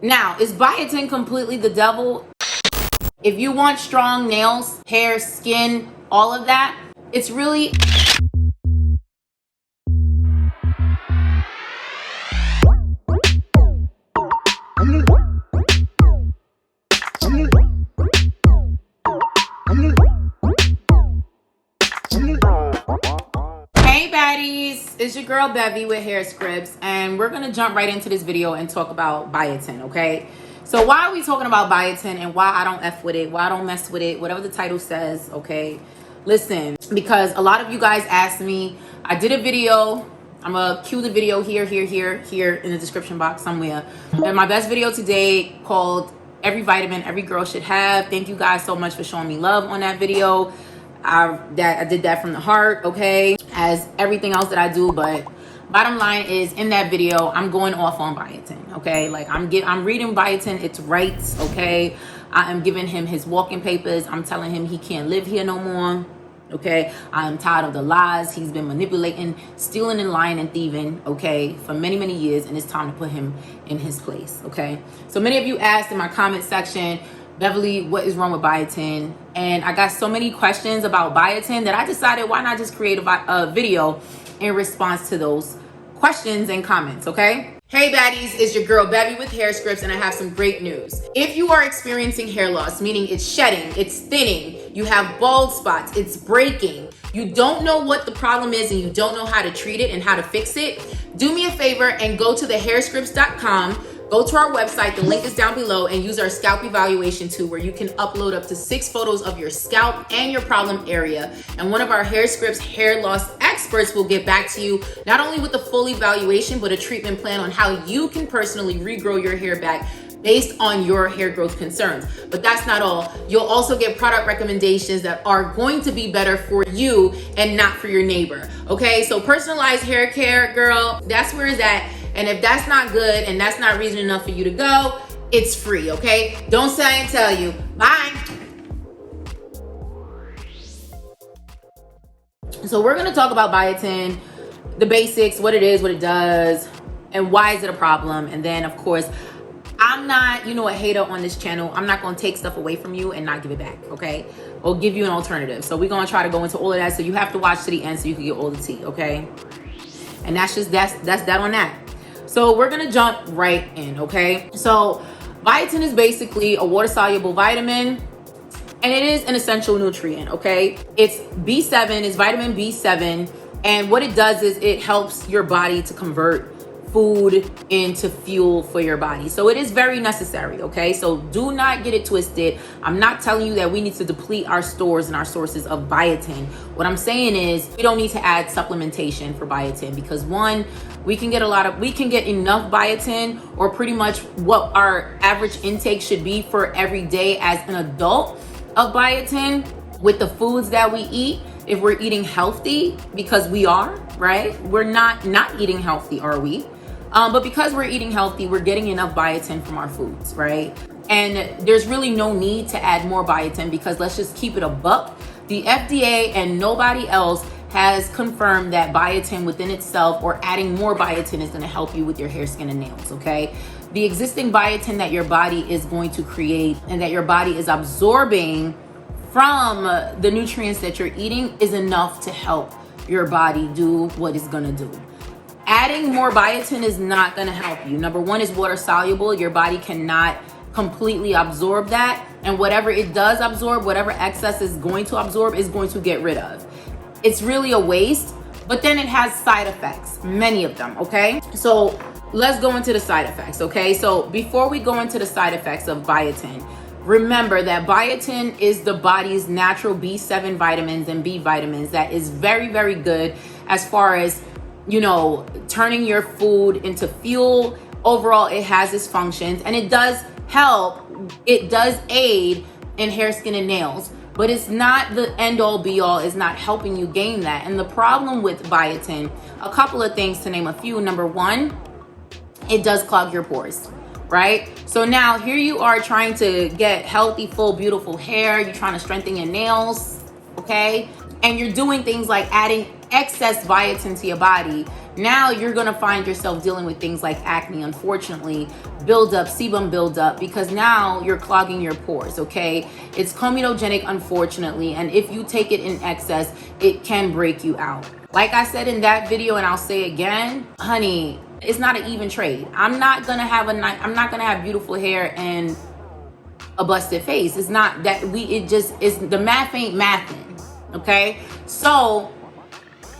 Now, is biotin completely the devil? If you want strong nails, hair, skin, all of that, it's really... Hey baddies, it's your girl Bevy with Hairscripts, and we're gonna jump right into this video and talk about biotin, okay? So why are we talking about biotin and why I don't F with it, why I don't mess with it, whatever the title says, okay? Listen, because a lot of you guys asked me, I did a video, I'm gonna cue the video here in the description box somewhere. And my best video today called Every Vitamin Every Girl Should Have. Thank you guys so much for showing me love on that video. I did that from the heart, okay, as everything else that I do. But bottom line is, in that video, I'm going off on biotin, okay? Like I'm reading biotin its rights, okay? I am giving him his walking papers. I'm telling him he can't live here no more, okay? I'm tired of the lies. He's been manipulating, stealing and lying and thieving, okay, for many years, and it's time to put him in his place, okay? So many of you asked in my comment section, Beverly, what is wrong with biotin? And I got so many questions about biotin that I decided, why not just create a video in response to those questions and comments, okay? Hey baddies, it's your girl Bevy with Hairscripts, and I have some great news. If you are experiencing hair loss, meaning it's shedding, it's thinning, you have bald spots, it's breaking, you don't know what the problem is and you don't know how to treat it and how to fix it, do me a favor and go to thehairscripts.com. Go to our website, the link is down below, and use our scalp evaluation tool where you can upload up to 6 photos of your scalp and your problem area. And one of our Hairscripts hair loss experts will get back to you, not only with the full evaluation, but a treatment plan on how you can personally regrow your hair back based on your hair growth concerns. But that's not all. You'll also get product recommendations that are going to be better for you and not for your neighbor. Okay, so personalized hair care, girl, that's where it's at. And if that's not good and that's not reason enough for you to go, it's free, okay? Don't say I didn't tell you. Bye. So we're gonna talk about biotin, the basics, what it is, what it does, and why is it a problem. And then of course, I'm not, a hater on this channel. I'm not gonna take stuff away from you and not give it back, okay? Or give you an alternative. So we're gonna try to go into all of that. So you have to watch to the end so you can get all the tea, okay? And that's that on that. So we're gonna jump right in, okay? So biotin is basically a water-soluble vitamin, and it is an essential nutrient, okay? It's B7, it's vitamin B7, and what it does is it helps your body to convert food into fuel for your body. So it is very necessary, okay? So do not get it twisted. I'm not telling you that we need to deplete our stores and our sources of biotin. What I'm saying is we don't need to add supplementation for biotin, because one, we can get enough biotin, or pretty much what our average intake should be for every day as an adult of biotin with the foods that we eat. If we're eating healthy, because we are, right? We're not eating healthy, are we? But because we're eating healthy, we're getting enough biotin from our foods, right? And there's really no need to add more biotin, because let's just keep it a buck. The FDA and nobody else has confirmed that biotin within itself, or adding more biotin, is going to help you with your hair, skin, and nails, okay? The existing biotin that your body is going to create and that your body is absorbing from the nutrients that you're eating is enough to help your body do what it's going to do. Adding more biotin is not going to help you. Number one, is water soluble. Your body cannot completely absorb that, and whatever it does absorb, whatever excess is going to absorb, is going to get rid of. It's really a waste, but then it has side effects, many of them, okay? So let's go into the side effects, okay? So before we go into the side effects of biotin, remember that biotin is the body's natural B7 vitamins and B vitamins that is very good as far as, turning your food into fuel. Overall, it has its functions, and it does help. It does aid in hair, skin, and nails, but it's not the end all be all. It's not helping you gain that. And the problem with biotin, a couple of things to name a few. Number one, it does clog your pores, right? So now here you are trying to get healthy, full, beautiful hair. You're trying to strengthen your nails, okay? And you're doing things like adding excess biotin to your body, Now you're gonna find yourself dealing with things like acne, unfortunately, buildup, sebum buildup, because now you're clogging your pores, okay? It's comedogenic, unfortunately, and if you take it in excess, it can break you out. Like I said in that video, and I'll say again, honey, it's not an even trade. I'm not gonna have beautiful hair and a busted face. It's not that the math ain't mathing, okay? So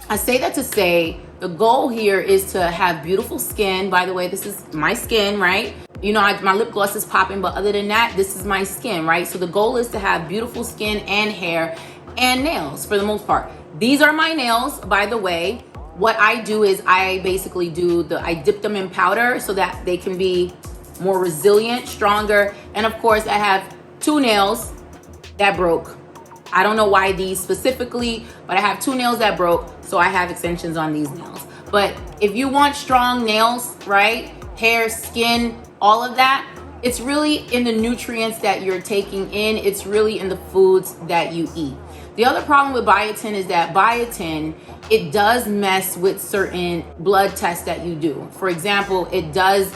I say that to say, the goal here is to have beautiful skin. By the way, this is my skin, right? You know, my lip gloss is popping, but other than that, this is my skin, right? So the goal is to have beautiful skin and hair and nails for the most part. These are my nails, by the way. What I do is I basically I dip them in powder so that they can be more resilient, stronger. And of course, I have 2 nails that broke. I don't know why these specifically, but I have 2 nails that broke, so I have extensions on these nails. But if you want strong nails, right, hair, skin, all of that, it's really in the nutrients that you're taking in. It's really in the foods that you eat. The other problem with biotin is that biotin, it does mess with certain blood tests that you do. For example, it does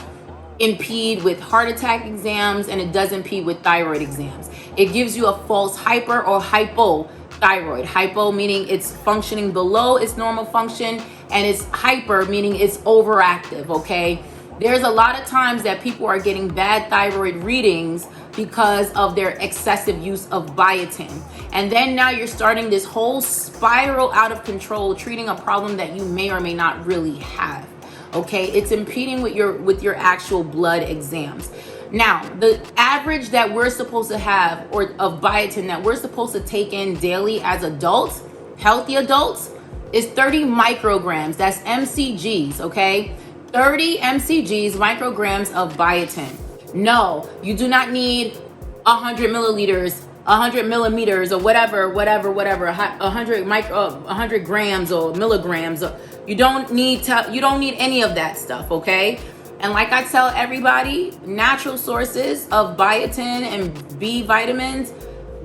impede with heart attack exams, and it does impede with thyroid exams. It gives you a false hyper or hypothyroid. Hypo meaning it's functioning below its normal function, and it's hyper meaning it's overactive, okay? There's a lot of times that people are getting bad thyroid readings because of their excessive use of biotin. And then now you're starting this whole spiral out of control, treating a problem that you may or may not really have. Okay, it's impeding with your actual blood exams. Now, the average that we're supposed to have of biotin that we're supposed to take in daily as adults, healthy adults, is 30 micrograms. That's mcgs, okay? 30 mcgs, micrograms of biotin. No, you do not need 100 milliliters, 100 millimeters, or whatever, 100 grams or milligrams. You don't need any of that stuff, okay? And like I tell everybody, natural sources of biotin and B vitamins,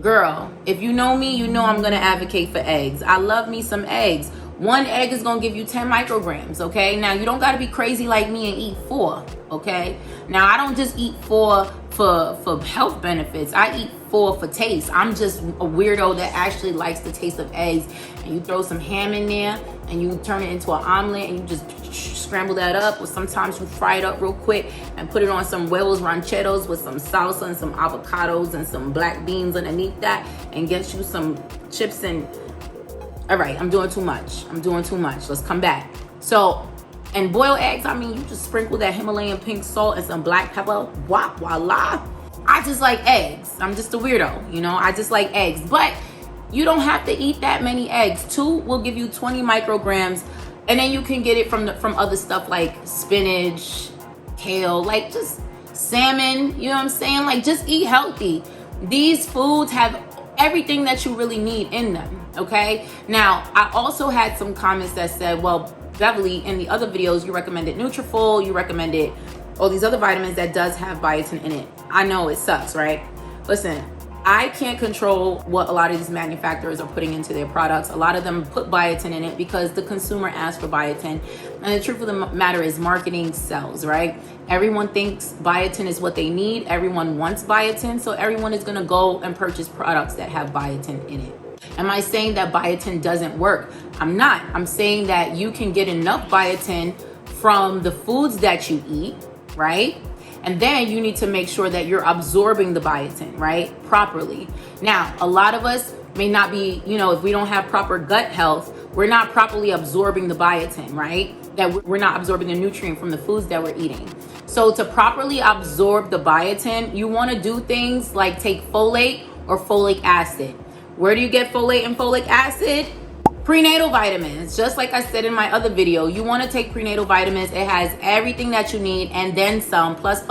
girl, if you know me, you know I'm gonna advocate for eggs. I love me some eggs. 1 egg is gonna give you 10 micrograms, okay? Now, you don't gotta be crazy like me and eat 4, okay? Now, I don't just eat 4 for health benefits. I eat 4 for taste. I'm just a weirdo that actually likes the taste of eggs. And you throw some ham in there, and you turn it into an omelet, and you just scramble that up, or sometimes you fry it up real quick and put it on some huevos rancheros with some salsa and some avocados and some black beans underneath that, and get you some chips and... All right, I'm doing too much. Let's come back. So, and boiled eggs, I mean, you just sprinkle that Himalayan pink salt and some black pepper. Voila. I just like eggs. I'm just a weirdo, you know? I just like eggs. But you don't have to eat that many eggs. 2 will give you 20 micrograms. And then you can get it from other stuff like spinach, kale, like just salmon, you know what I'm saying? Like, just eat healthy. These foods have everything that you really need in them, okay? Now, I also had some comments that said, well, Beverly, in the other videos, you recommended Nutrafol, you recommended all these other vitamins that does have biotin in it. I know it sucks, right? Listen, I can't control what a lot of these manufacturers are putting into their products. A lot of them put biotin in it because the consumer asked for biotin. And the truth of the matter is, marketing sells, right? Everyone thinks biotin is what they need. Everyone wants biotin. So everyone is going to go and purchase products that have biotin in it. Am I saying that biotin doesn't work? I'm not. I'm saying that you can get enough biotin from the foods that you eat, right? And then you need to make sure that you're absorbing the biotin, right, properly. Now, a lot of us may not be, you know, if we don't have proper gut health, we're not properly absorbing the biotin, right? That we're not absorbing the nutrient from the foods that we're eating. So to properly absorb the biotin, you want to do things like take folate or folic acid. Where do you get folate and folic acid? Prenatal vitamins. Just like I said in my other video, you want to take prenatal vitamins. It has everything that you need and then some, plus,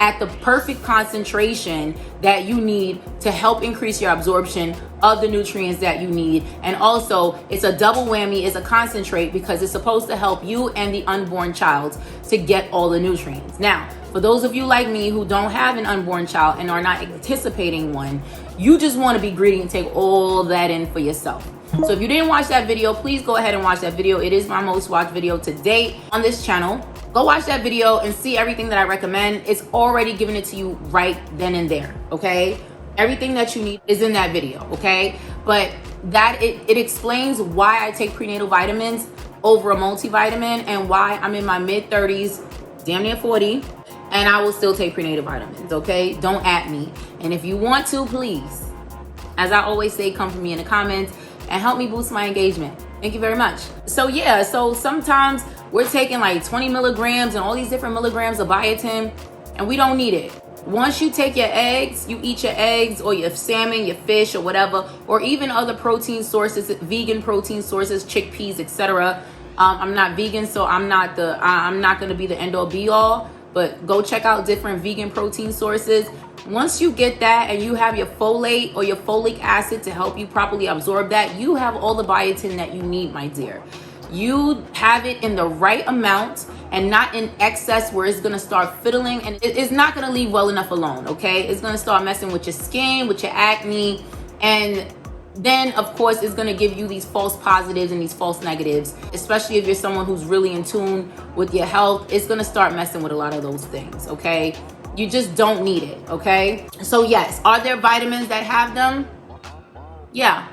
at the perfect concentration that you need to help increase your absorption of the nutrients that you need. And also, it's a double whammy, it's a concentrate, because it's supposed to help you and the unborn child to get all the nutrients. Now, for those of you like me who don't have an unborn child and are not anticipating one, you just want to be greedy and take all that in for yourself. So if you didn't watch that video, please go ahead and watch that video. It is my most watched video to date on this channel. Go watch that video and see everything that I recommend. It's already giving it to you right then and there, okay? Everything that you need is in that video, okay? But that it explains why I take prenatal vitamins over a multivitamin and why I'm in my mid-30s, damn near 40, and I will still take prenatal vitamins, okay? Don't at me. And if you want to, please, as I always say, come for me in the comments and help me boost my engagement. Thank you very much. So yeah, so sometimes we're taking like 20 milligrams and all these different milligrams of biotin, and we don't need it. Once you take your eggs, you eat your eggs or your salmon, your fish or whatever, or even other protein sources, vegan protein sources, chickpeas, etc. I'm not vegan, so I'm not going to be the end all be all, but go check out different vegan protein sources. Once you get that and you have your folate or your folic acid to help you properly absorb that, you have all the biotin that you need, my dear. You have it in the right amount and not in excess where it's gonna start fiddling, and it's not gonna leave well enough alone, okay? It's gonna start messing with your skin, with your acne, and then of course it's gonna give you these false positives and these false negatives, especially if you're someone who's really in tune with your health. It's gonna start messing with a lot of those things, okay? You just don't need it, okay? So yes, are there vitamins that have them? Yeah.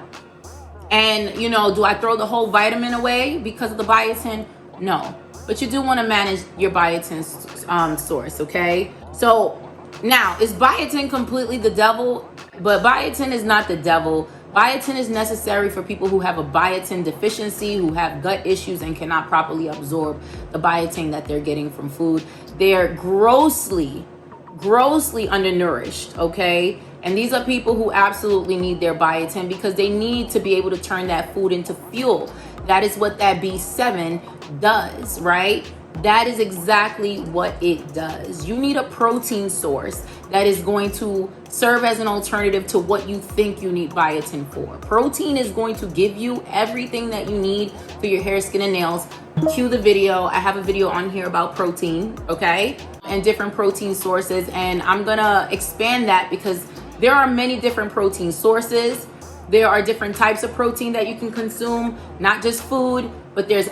And you know, do I throw the whole vitamin away because of the biotin? No. But you do want to manage your biotin source, okay? So now, is biotin completely the devil? But biotin is not the devil. Biotin is necessary for people who have a biotin deficiency, who have gut issues and cannot properly absorb the biotin that they're getting from food. They're grossly undernourished, okay? And these are people who absolutely need their biotin because they need to be able to turn that food into fuel. That is what that B7 does, right? That is exactly what it does. You need a protein source that is going to serve as an alternative to what you think you need biotin for. Protein is going to give you everything that you need for your hair, skin, and nails. Cue the video. I have a video on here about protein, okay? And different protein sources. And I'm gonna expand that because there are many different protein sources. There are different types of protein that you can consume, not just food, but there's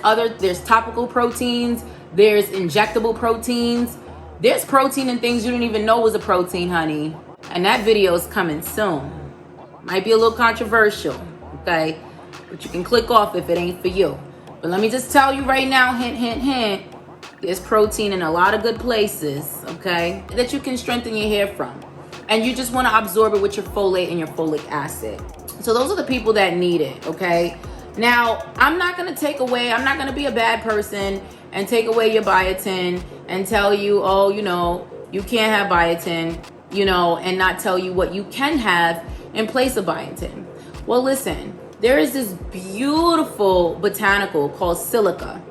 topical proteins, there's injectable proteins, there's protein in things you didn't even know was a protein, honey. And that video is coming soon. Might be a little controversial, okay? But you can click off if it ain't for you. But let me just tell you right now, hint, hint, hint, there's protein in a lot of good places, okay, that you can strengthen your hair from. And you just want to absorb it with your folate and your folic acid. So those are the people that need it, okay? Now, I'm not going to be a bad person and take away your biotin and tell you, oh, you know, you can't have biotin, you know, and not tell you what you can have in place of biotin. Well, listen, there is this beautiful botanical called Silica.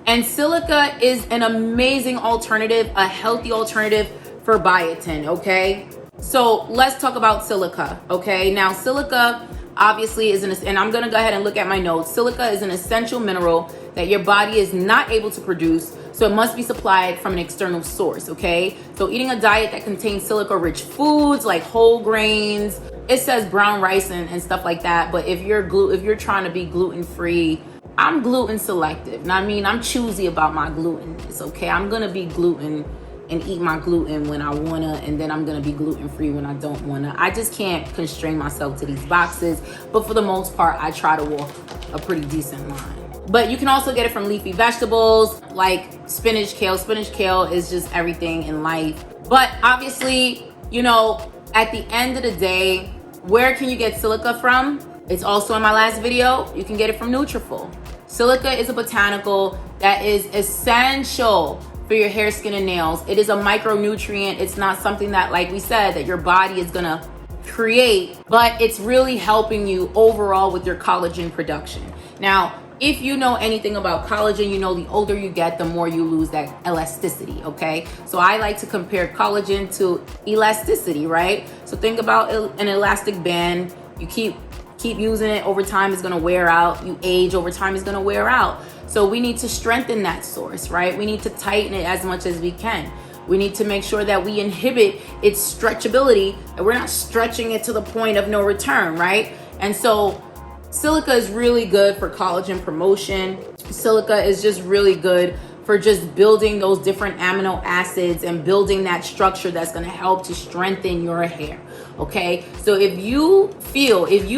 And Silica is an amazing alternative, a healthy alternative for biotin, okay? So let's talk about silica, okay? Now, silica obviously is and I'm gonna go ahead and look at my notes. Silica is an essential mineral that your body is not able to produce, so it must be supplied from an external source, okay? So eating a diet that contains silica-rich foods like whole grains, it says brown rice and stuff like that, but if you're trying to be gluten-free, I'm gluten selective. Now, I mean, I'm choosy about my gluten. It's okay. I'm gonna be gluten and eat my gluten when I wanna, and then I'm gonna be gluten-free when I don't wanna. I just can't constrain myself to these boxes, but for the most part, I try to walk a pretty decent line. But you can also get it from leafy vegetables like spinach, kale. Spinach, kale is just everything in life. But obviously, you know, at the end of the day, where can you get silica from? It's also in my last video. You can get it from Nutrafol. Silica is a botanical that is essential for your hair, skin, and nails. It is a micronutrient. It's not something that, like we said, that your body is gonna create, but it's really helping you overall with your collagen production. Now, if you know anything about collagen, you know the older you get, the more you lose that elasticity, okay? So I like to compare collagen to elasticity, right? So think about an elastic band. You keep using it, over time it's gonna wear out. You age, over time it's gonna wear out. So we need to strengthen that source, right? We need to tighten it as much as we can. We need to make sure that we inhibit its stretchability and we're not stretching it to the point of no return, right? And so Silica is really good for collagen promotion. Silica is just really good for just building those different amino acids and building that structure that's going to help to strengthen your hair. Okay, so if you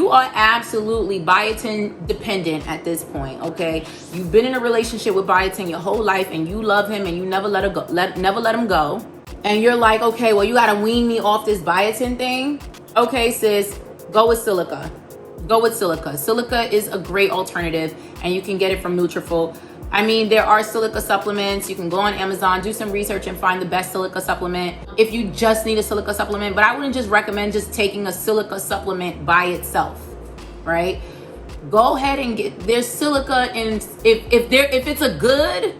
are absolutely biotin dependent at this point, okay, you've been in a relationship with biotin your whole life and you love him and you never let him go, and you're like, okay, well, you got to wean me off this biotin thing. Okay, sis, go with Silica. Go with Silica. Silica is a great alternative, and you can get it from Nutrafol. I mean, there are silica supplements. You can go on Amazon, do some research, and find the best silica supplement if you just need a silica supplement. But I wouldn't just recommend just taking a silica supplement by itself, right? Go ahead and get, there's silica in, if it's a good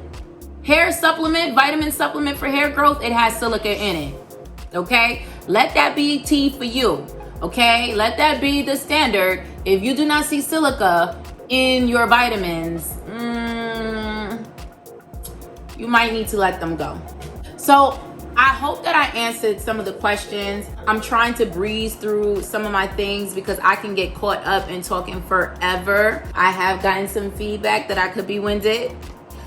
hair supplement, vitamin supplement for hair growth, it has silica in it. Okay? Let that be tea for you. Okay? Let that be the standard. If you do not see silica in your vitamins, you might need to let them go. So I hope that I answered some of the questions. I'm trying to breeze through some of my things because I can get caught up in talking forever. I have gotten some feedback that I could be winded.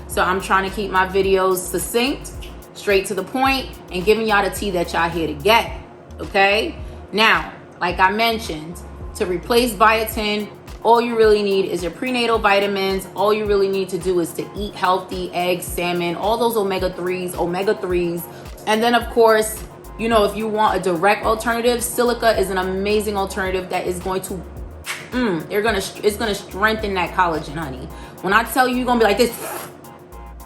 So I'm trying to keep my videos succinct, straight to the point, and giving y'all the tea that y'all here to get. Okay? Now, like I mentioned, to replace biotin, all you really need is your prenatal vitamins. All you really need to do is to eat healthy eggs, salmon, all those omega-3s. And then, of course, you know, if you want a direct alternative, silica is an amazing alternative that is going to, it's gonna strengthen that collagen, honey. When I tell you, you're gonna be like this,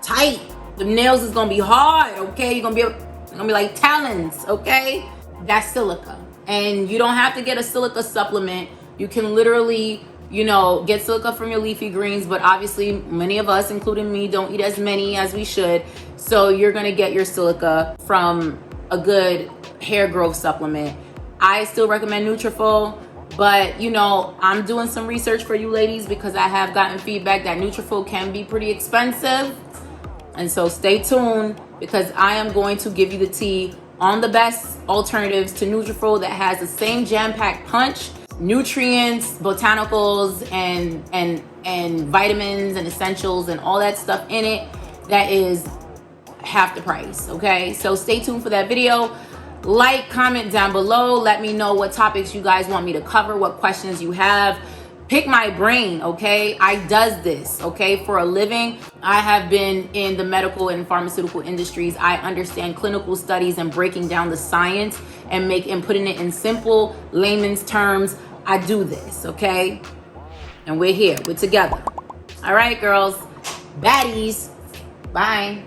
tight. The nails is gonna be hard, okay? You're gonna be like talons, okay? That's silica. And you don't have to get a silica supplement. You can literally, you know, get silica from your leafy greens, but obviously many of us, including me, don't eat as many as we should. So you're gonna get your silica from a good hair growth supplement. I still recommend Nutrafol, but you know, I'm doing some research for you ladies because I have gotten feedback that Nutrafol can be pretty expensive. And so stay tuned because I am going to give you the tea on the best alternatives to Nutrafol that has the same jam-packed punch, nutrients, botanicals, and vitamins and essentials and all that stuff in it that is half the price. Okay, so stay tuned for that video. Like, comment down below, let me know what topics you guys want me to cover, what questions you have. Pick my brain, okay? I does this, okay, for a living. I have been in the medical and pharmaceutical industries. I understand clinical studies and breaking down the science and putting it in simple layman's terms. I do this, okay? And we're here, we're together. All right, girls, baddies, bye.